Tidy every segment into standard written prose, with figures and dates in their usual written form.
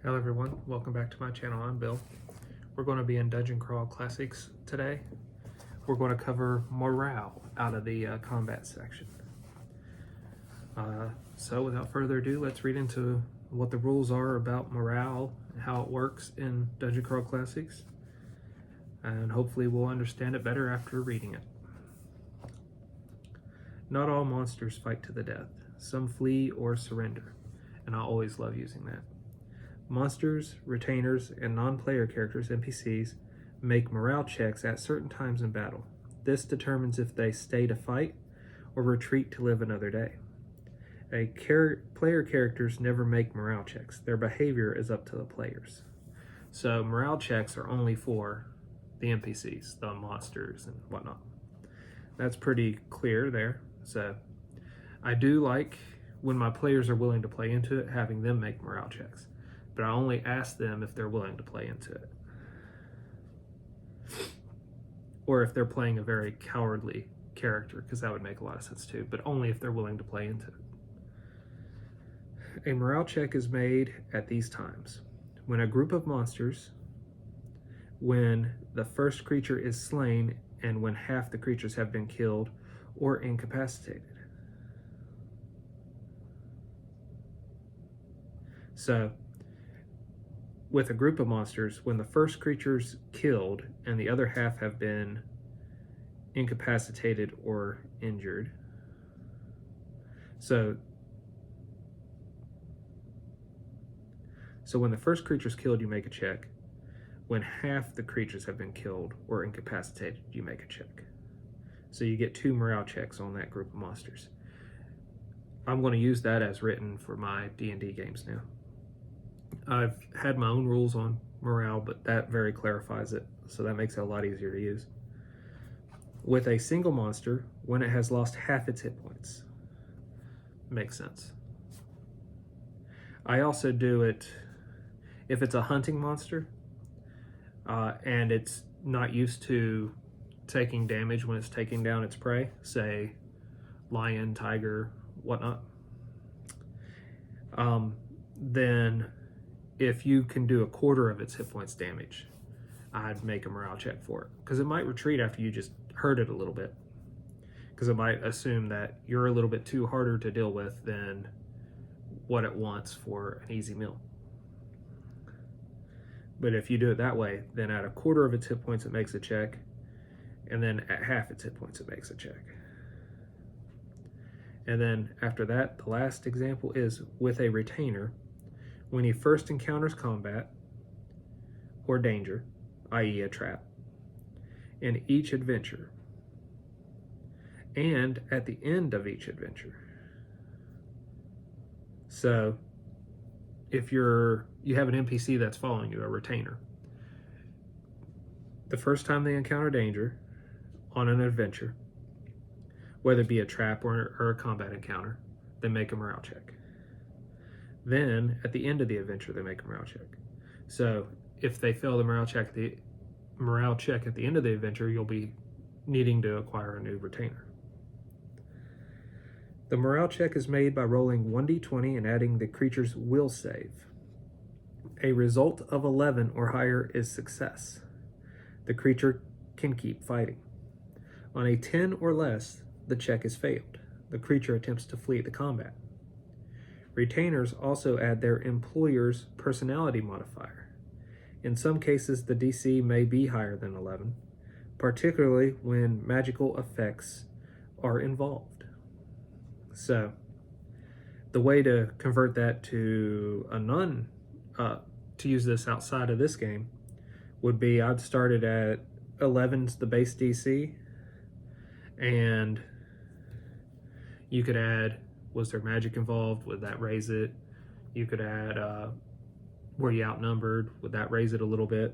Hello everyone, welcome back to my channel. I'm Bill. We're going to be in Dungeon Crawl Classics today. We're going to cover morale out of the combat section. So without further ado, let's read into what the rules are about morale and how it works in Dungeon Crawl Classics. And hopefully we'll understand it better after reading it. Not all monsters fight to the death. Some flee or surrender, and I always love using that. Monsters, retainers, and non-player characters, NPCs, make morale checks at certain times in battle. This determines if they stay to fight or retreat to live another day. Player characters never make morale checks. Their behavior is up to the players. So morale checks are only for the NPCs, the monsters and whatnot. That's pretty clear there. So I do like when my players are willing to play into it, having them make morale checks. But I only ask them if they're willing to play into it. Or if they're playing a very cowardly character, because that would make a lot of sense too, but only if they're willing to play into it. A morale check is made at these times. When a group of monsters, when the first creature is slain, and when half the creatures have been killed or incapacitated. So, with a group of monsters, when the first creature's killed and the other half have been incapacitated or injured. So when the first creature's killed, you make a check. When half the creatures have been killed or incapacitated, you make a check. So you get 2 morale checks on that group of monsters. I'm going to use that as written for my D&D games now. I've had my own rules on morale, but that very clarifies it, so that makes it a lot easier to use. With a single monster, when it has lost half its hit points. Makes sense. I also do it if it's a hunting monster, and it's not used to taking damage when it's taking down its prey, say lion, tiger, whatnot, then if you can do a quarter of its hit points damage, I'd make a morale check for it, because it might retreat after you just hurt it a little bit, because it might assume that you're a little bit too harder to deal with than what it wants for an easy meal. But if you do it that way, then at a quarter of its hit points it makes a check, and then at half its hit points it makes a check. And then after that, the last example is with a retainer. When he first encounters combat or danger, i.e. a trap, in each adventure, and at the end of each adventure. So if you have an NPC that's following you, a retainer, the first time they encounter danger on an adventure, whether it be a trap or a combat encounter, they make a morale check. Then, at the end of the adventure, they make a morale check. So, if they fail the morale check at the end of the adventure, you'll be needing to acquire a new retainer. The morale check is made by rolling 1d20 and adding the creature's will save. A result of 11 or higher is success. The creature can keep fighting. On a 10 or less, the check is failed. The creature attempts to flee the combat. Retainers also add their employer's personality modifier. In some cases, the DC may be higher than 11, particularly when magical effects are involved. So, the way to convert that to to use this outside of this game, would be I'd start it at 11's the base DC, and you could add, was there magic involved? Would that raise it? You could add, were you outnumbered? Would that raise it a little bit?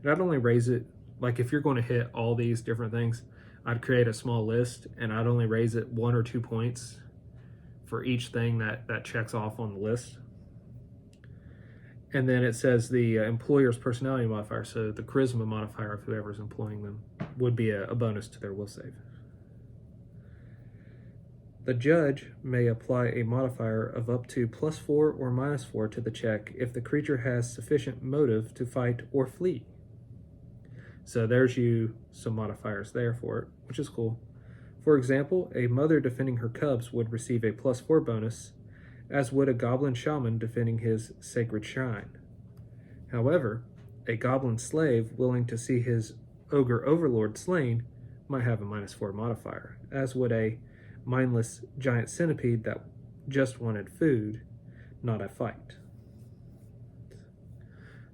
And I'd only raise it, like if you're going to hit all these different things, I'd create a small list and I'd only raise it 1 or 2 points for each thing that checks off on the list. And then it says the employer's personality modifier, so the charisma modifier of whoever's employing them would be a bonus to their will save. The judge may apply a modifier of up to +4 or -4 to the check if the creature has sufficient motive to fight or flee. So there's some modifiers there for it, which is cool. For example, a mother defending her cubs would receive a +4 bonus, as would a goblin shaman defending his sacred shrine. However, a goblin slave willing to see his ogre overlord slain might have a -4 modifier, as would a mindless giant centipede that just wanted food, not a fight.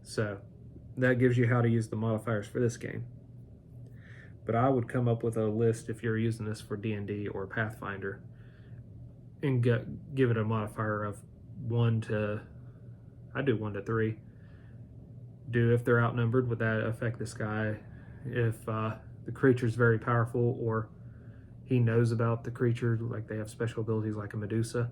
So that gives you how to use the modifiers for this game. But I would come up with a list if you're using this for D&D or Pathfinder and give it a modifier of 1 to, I do 1 to 3. Do if they're outnumbered, would that affect this guy? If the creature's very powerful or he knows about the creature, like they have special abilities like a Medusa,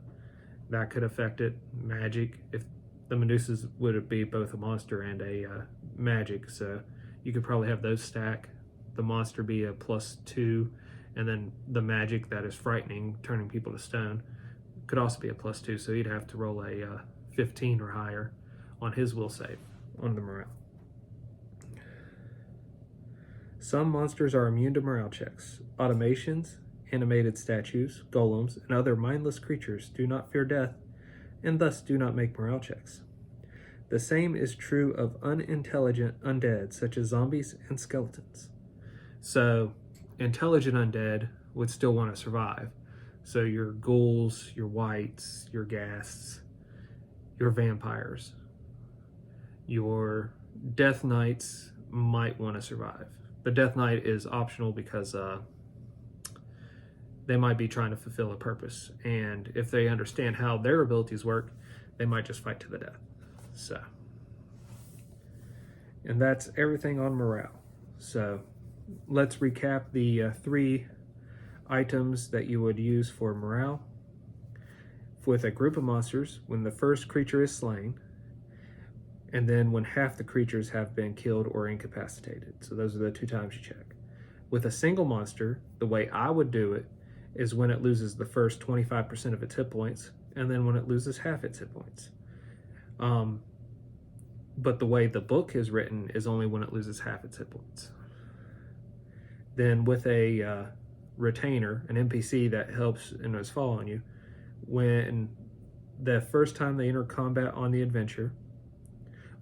that could affect it. Magic, if the Medusas would be both a monster and a magic, so you could probably have those stack. The monster be a +2, and then the magic that is frightening, turning people to stone, could also be a +2, so he'd have to roll a 15 or higher on his will save, on the morale. Some monsters are immune to morale checks. Automations, animated statues, golems, and other mindless creatures do not fear death and thus do not make morale checks. The same is true of unintelligent undead such as zombies and skeletons. So intelligent undead would still want to survive. So your ghouls, your wights, your ghasts, your vampires, your death knights might want to survive. The death knight is optional because they might be trying to fulfill a purpose, and if they understand how their abilities work, they might just fight to the death. So, and that's everything on morale. So let's recap the 3 items that you would use for morale. With a group of monsters, when the first creature is slain, and then when half the creatures have been killed or incapacitated. So those are the 2 times you check. With a single monster, the way I would do it is when it loses the first 25% of its hit points, and then when it loses half its hit points. But the way the book is written is only when it loses half its hit points. Then with a retainer, an NPC that helps and is following you, when the first time they enter combat on the adventure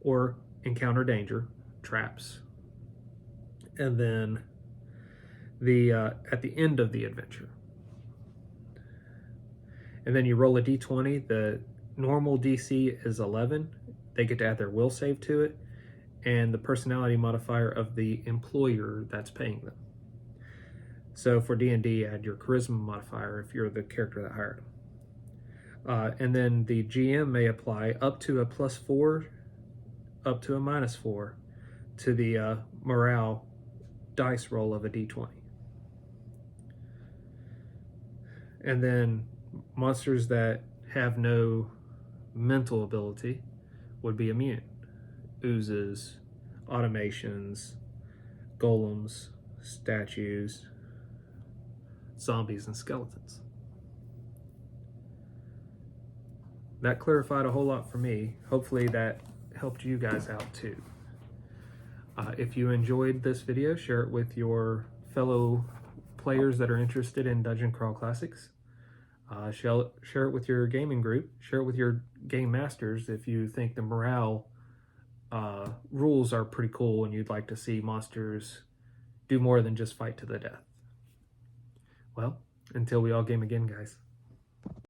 or encounter danger, traps, and then at the end of the adventure. And then you roll a d20. The normal DC is 11. They get to add their will save to it, and the personality modifier of the employer that's paying them. So for D&D, add your charisma modifier if you're the character that hired them. And then the GM may apply up to a +4, up to a -4 to the morale dice roll of a d20. And then monsters that have no mental ability would be immune. Oozes, automations, golems, statues, zombies, and skeletons. That clarified a whole lot for me. Hopefully that helped you guys out too. If you enjoyed this video, share it with your fellow players that are interested in Dungeon Crawl Classics. Share it with your gaming group. Share it with your game masters if you think the morale rules are pretty cool and you'd like to see monsters do more than just fight to the death. Well, until we all game again, guys.